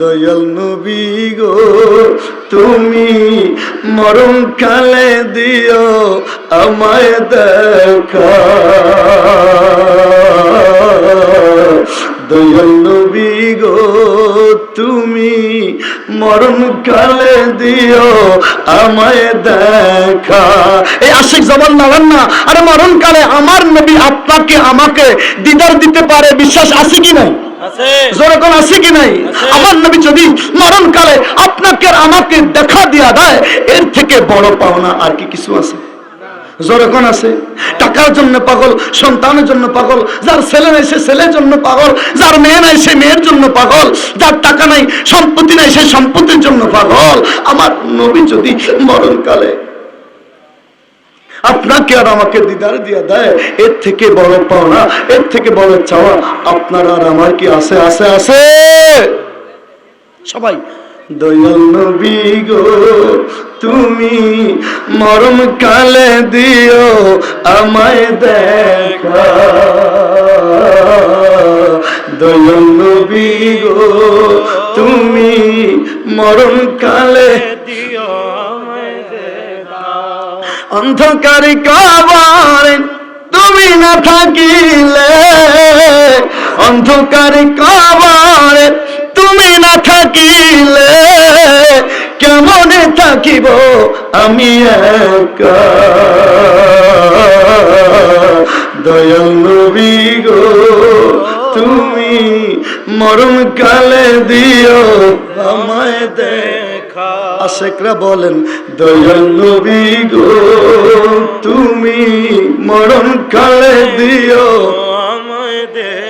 দয়াল নবী গো তুমি মরণ কালে দিও আমায় দেখা। দয়াল নবী গো তুমি মরণ কালে দিও আমায় দেখা। এই আশিক জবান নাগান না, আরে মরণ কালে আমার নবী আপনাকে আমাকে দিদার দিতে পারে, বিশ্বাস আছে কি নাই? যেরকম আছে কি নাই? আমার নবী যদি মরণ কালে আপনাকে আমাকে দেখা দিয়া দেয়, এর থেকে বড় পাওনা আর কি কিছু আছে? যেরকম আছে। টাকার জন্য পাগল, সন্তানের জন্য পাগল, যার ছেলে নাই সে ছেলের জন্য পাগল, যার মেয়ে নাই সে মেয়ের জন্য পাগল, যার টাকা নাই সম্পত্তি নাই সে সম্পত্তির জন্য পাগল। আমার নবী যদি মরণ কালে আপনাকে আর আমাকে দিদার দিয়া দেয়, এর থেকে বড় পাওনা, এর থেকে বড় চাওয়া আপনার আর আমার কি আছে? আছে আছে সবাই। দয়াল নবী গো তুমি মরণ কালে দিও আমায় দেখা। দয়াল নবী গো তুমি মরণ কালে দিও আমায় দেখা। অন্ধকার কাবারে তুমি না থাকিলে, অন্ধকার কাবারে তুমি না থাকিলে কেমনে থাকিব আমি একা। দয়াল নবী গো তুমি মরণ কালে দিও আমায় দেখা। আশেকরা বলেন দয়াল নবী গো তুমি মরণ কালে দিও আমায় দেখা।